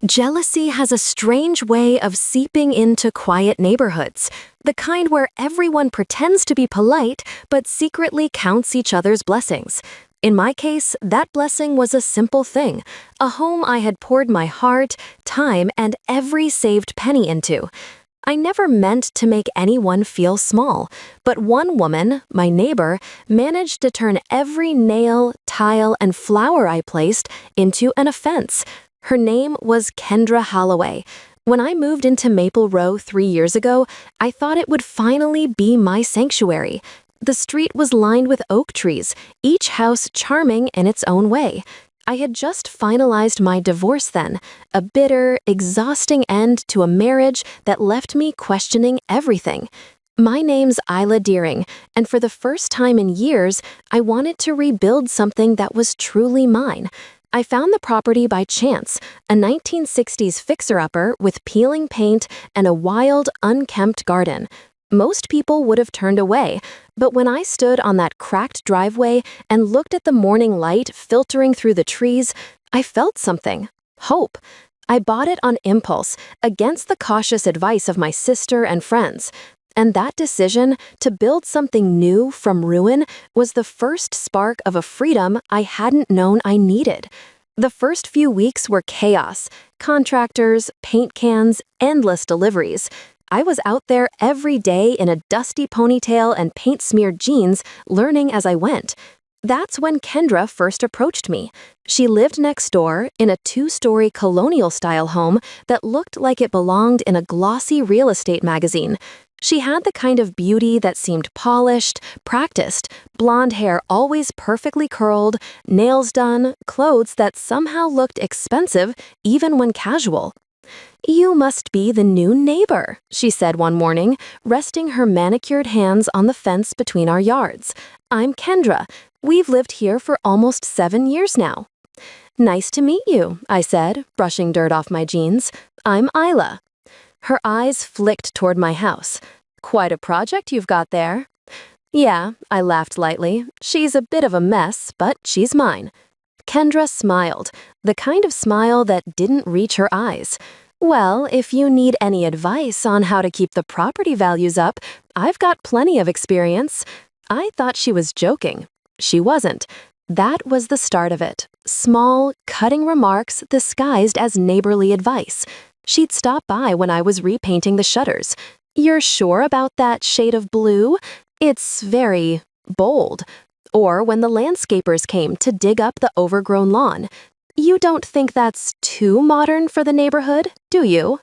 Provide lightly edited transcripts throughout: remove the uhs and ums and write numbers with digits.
Jealousy has a strange way of seeping into quiet neighborhoods, the kind where everyone pretends to be polite but secretly counts each other's blessings. In my case, that blessing was a simple thing, a home I had poured my heart, time, and every saved penny into. I never meant to make anyone feel small, but one woman, my neighbor, managed to turn every nail, tile, and flower I placed into an offense. Her name was Kendra Holloway. When I moved into Maple Row 3 years ago, I thought it would finally be my sanctuary. The street was lined with oak trees, each house charming in its own way. I had just finalized my divorce then, a bitter, exhausting end to a marriage that left me questioning everything. My name's Isla Deering, and for the first time in years, I wanted to rebuild something that was truly mine. I found the property by chance, a 1960s fixer-upper with peeling paint and a wild, unkempt garden. Most people would have turned away, but when I stood on that cracked driveway and looked at the morning light filtering through the trees, I felt something. Hope. I bought it on impulse, against the cautious advice of my sister and friends. And that decision to build something new from ruin was the first spark of a freedom I hadn't known I needed. The first few weeks were chaos. Contractors, paint cans, endless deliveries. I was out there every day in a dusty ponytail and paint-smeared jeans, learning as I went. That's when Kendra first approached me. She lived next door in a 2-story colonial-style home that looked like it belonged in a glossy real estate magazine. She had the kind of beauty that seemed polished, practiced, blonde hair always perfectly curled, nails done, clothes that somehow looked expensive even when casual. "You must be the new neighbor," she said one morning, resting her manicured hands on the fence between our yards. "I'm Kendra. We've lived here for almost 7 years now." "Nice to meet you," I said, brushing dirt off my jeans. "I'm Isla." Her eyes flicked toward my house. "Quite a project you've got there." "Yeah," I laughed lightly. "She's a bit of a mess, but she's mine." Kendra smiled, the kind of smile that didn't reach her eyes. "Well, if you need any advice on how to keep the property values up, I've got plenty of experience." I thought she was joking. She wasn't. That was the start of it. Small, cutting remarks disguised as neighborly advice. She'd stop by when I was repainting the shutters. "You're sure about that shade of blue? It's very bold." Or when the landscapers came to dig up the overgrown lawn. "You don't think that's too modern for the neighborhood, do you?"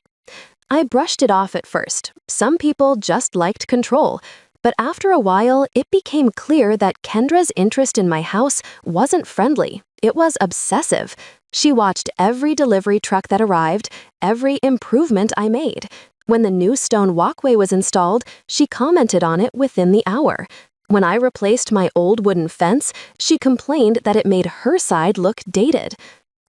I brushed it off at first. Some people just liked control. But after a while, it became clear that Kendra's interest in my house wasn't friendly. It was obsessive. She watched every delivery truck that arrived, every improvement I made. When the new stone walkway was installed, she commented on it within the hour. When I replaced my old wooden fence, she complained that it made her side look dated.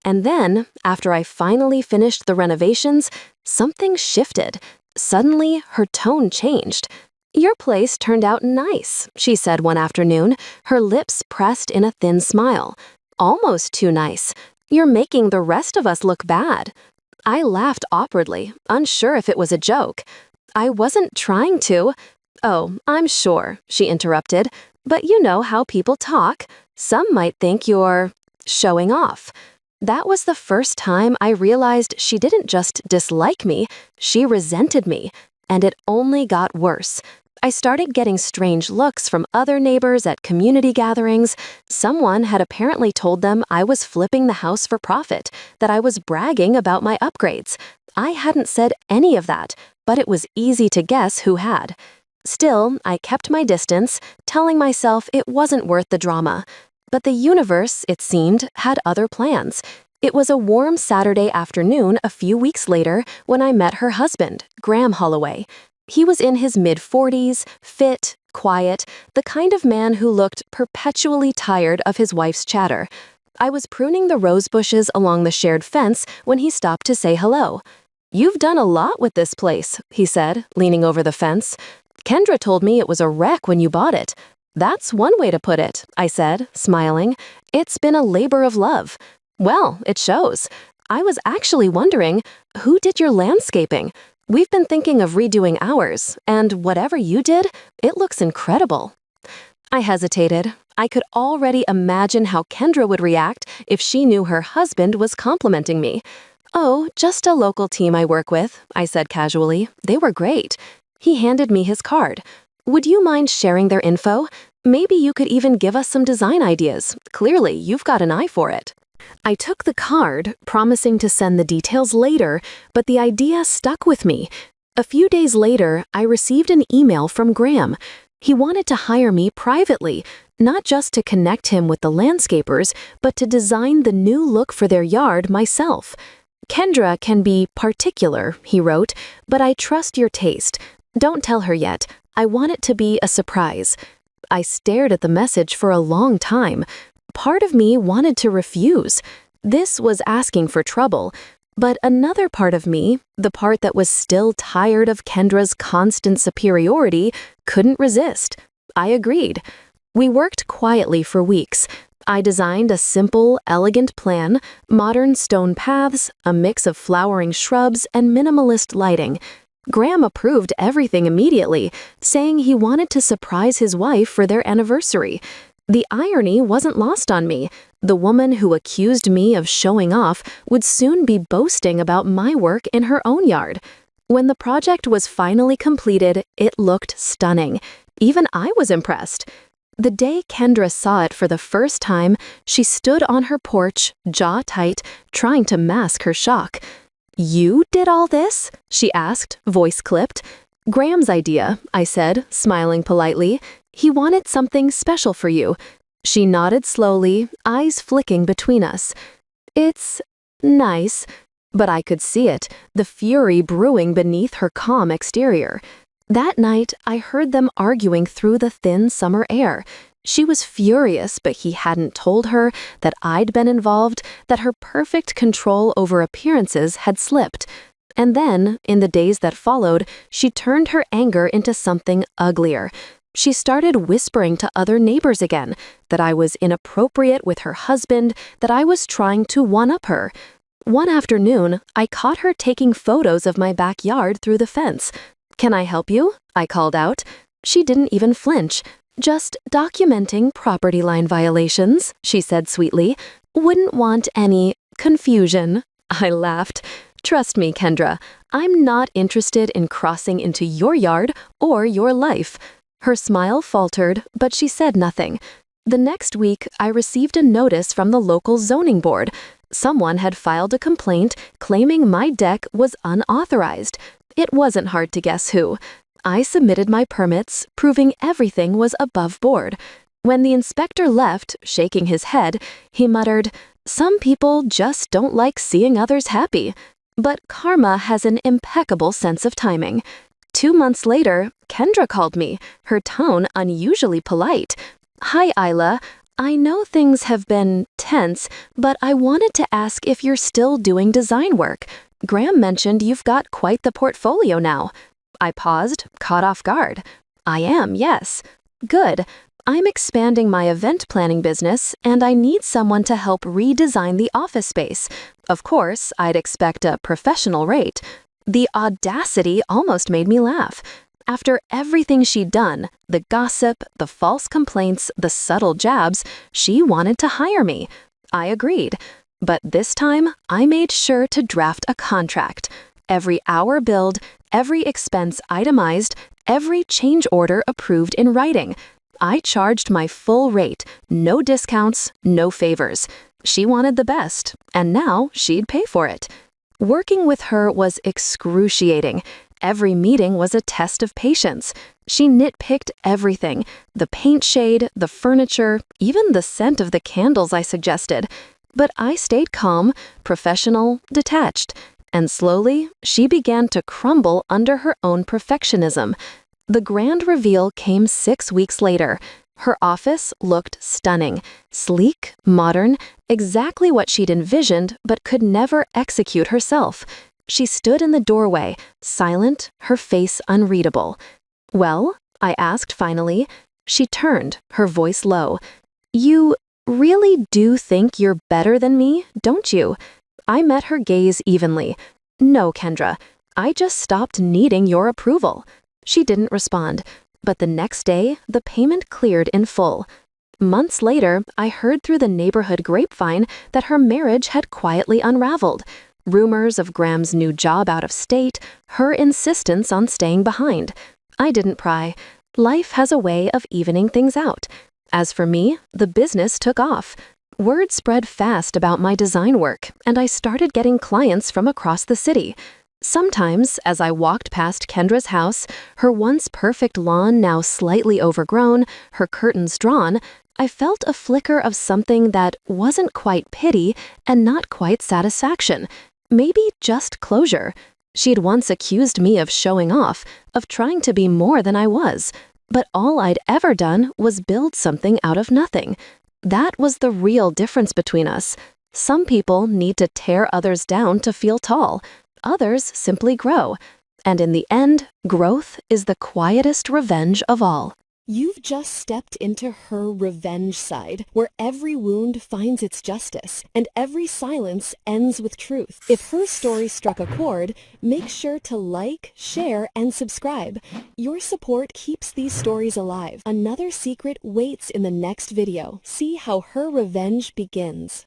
And then, after I finally finished the renovations, something shifted. Suddenly, her tone changed. "Your place turned out nice," she said one afternoon, her lips pressed in a thin smile. "Almost too nice. You're making the rest of us look bad." I laughed awkwardly, unsure if it was a joke. "I wasn't trying to." "Oh, I'm sure," she interrupted. "But you know how people talk. Some might think you're showing off." That was the first time I realized she didn't just dislike me, she resented me. And it only got worse. I started getting strange looks from other neighbors at community gatherings. Someone had apparently told them I was flipping the house for profit, that I was bragging about my upgrades. I hadn't said any of that, but it was easy to guess who had. Still, I kept my distance, telling myself it wasn't worth the drama. But the universe, it seemed, had other plans. It was a warm Saturday afternoon a few weeks later when I met her husband, Graham Holloway. He was in his mid-40s, fit, quiet, the kind of man who looked perpetually tired of his wife's chatter. I was pruning the rose bushes along the shared fence when he stopped to say hello. "You've done a lot with this place," he said, leaning over the fence. "Kendra told me it was a wreck when you bought it." "That's one way to put it," I said, smiling. "It's been a labor of love." "Well, it shows." I was actually wondering, who did your landscaping? We've been thinking of redoing ours, and whatever you did, it looks incredible. I hesitated. I could already imagine how Kendra would react if she knew her husband was complimenting me. Oh, just a local team I work with, I said casually. They were great. He handed me his card. Would you mind sharing their info? Maybe you could even give us some design ideas. Clearly, you've got an eye for it. I took the card, promising to send the details later, but the idea stuck with me. A few days later, I received an email from Graham. He wanted to hire me privately, not just to connect him with the landscapers, but to design the new look for their yard myself. Kendra can be particular, he wrote, but I trust your taste. Don't tell her yet. I want it to be a surprise. I stared at the message for a long time. Part of me wanted to refuse. This was asking for trouble. But another part of me, the part that was still tired of Kendra's constant superiority, couldn't resist. I agreed. We worked quietly for weeks. I designed a simple, elegant plan, modern stone paths, a mix of flowering shrubs, and minimalist lighting. Graham approved everything immediately, saying he wanted to surprise his wife for their anniversary. The irony wasn't lost on me. The woman who accused me of showing off would soon be boasting about my work in her own yard. When the project was finally completed, it looked stunning. Even I was impressed. The day Kendra saw it for the first time, she stood on her porch, jaw tight, trying to mask her shock. "You did all this?" she asked, voice clipped. "Graham's idea," I said, smiling politely. "He wanted something special for you." She nodded slowly, eyes flicking between us. "It's nice," but I could see it, the fury brewing beneath her calm exterior. That night, I heard them arguing through the thin summer air. She was furious, but he hadn't told her that I'd been involved, that her perfect control over appearances had slipped. And then, in the days that followed, she turned her anger into something uglier. She started whispering to other neighbors again, that I was inappropriate with her husband, that I was trying to one-up her. One afternoon, I caught her taking photos of my backyard through the fence. "Can I help you?" I called out. She didn't even flinch. "Just documenting property line violations," she said sweetly. "Wouldn't want any confusion." I laughed. "Trust me, Kendra, I'm not interested in crossing into your yard or your life." Her smile faltered, but she said nothing. The next week, I received a notice from the local zoning board. Someone had filed a complaint claiming my deck was unauthorized. It wasn't hard to guess who. I submitted my permits, proving everything was above board. When the inspector left, shaking his head, he muttered, "Some people just don't like seeing others happy." But karma has an impeccable sense of timing. 2 months later, Kendra called me, her tone unusually polite. "Hi, Isla. I know things have been tense, but I wanted to ask if you're still doing design work. Graham mentioned you've got quite the portfolio now." I paused, caught off guard. "I am, yes." "Good. I'm expanding my event planning business, and I need someone to help redesign the office space. Of course, I'd expect a professional rate." The audacity almost made me laugh. After everything she'd done, the gossip, the false complaints, the subtle jabs, she wanted to hire me. I agreed. But this time, I made sure to draft a contract. Every hour billed, every expense itemized, every change order approved in writing. I charged my full rate, no discounts, no favors. She wanted the best, and now she'd pay for it. Working with her was excruciating. Every meeting was a test of patience. She nitpicked everything, the paint shade, the furniture, even the scent of the candles I suggested. But I stayed calm, professional, detached. And slowly, she began to crumble under her own perfectionism. The grand reveal came 6 weeks later. Her office looked stunning, sleek, modern, exactly what she'd envisioned but could never execute herself. She stood in the doorway, silent, her face unreadable. "Well?" I asked finally. She turned, her voice low. "You really do think you're better than me, don't you?" I met her gaze evenly. "No, Kendra, I just stopped needing your approval." She didn't respond, but the next day, the payment cleared in full. Months later, I heard through the neighborhood grapevine that her marriage had quietly unraveled. Rumors of Graham's new job out of state, her insistence on staying behind. I didn't pry. Life has a way of evening things out. As for me, the business took off. Word spread fast about my design work, and I started getting clients from across the city. Sometimes, as I walked past Kendra's house, her once perfect lawn now slightly overgrown, her curtains drawn, I felt a flicker of something that wasn't quite pity and not quite satisfaction. Maybe just closure. She'd once accused me of showing off, of trying to be more than I was. But all I'd ever done was build something out of nothing. That was the real difference between us. Some people need to tear others down to feel tall. Others simply grow. And in the end, growth is the quietest revenge of all. You've just stepped into her revenge side, where every wound finds its justice, and every silence ends with truth. If her story struck a chord, make sure to like, share, and subscribe. Your support keeps these stories alive. Another secret waits in the next video. See how her revenge begins.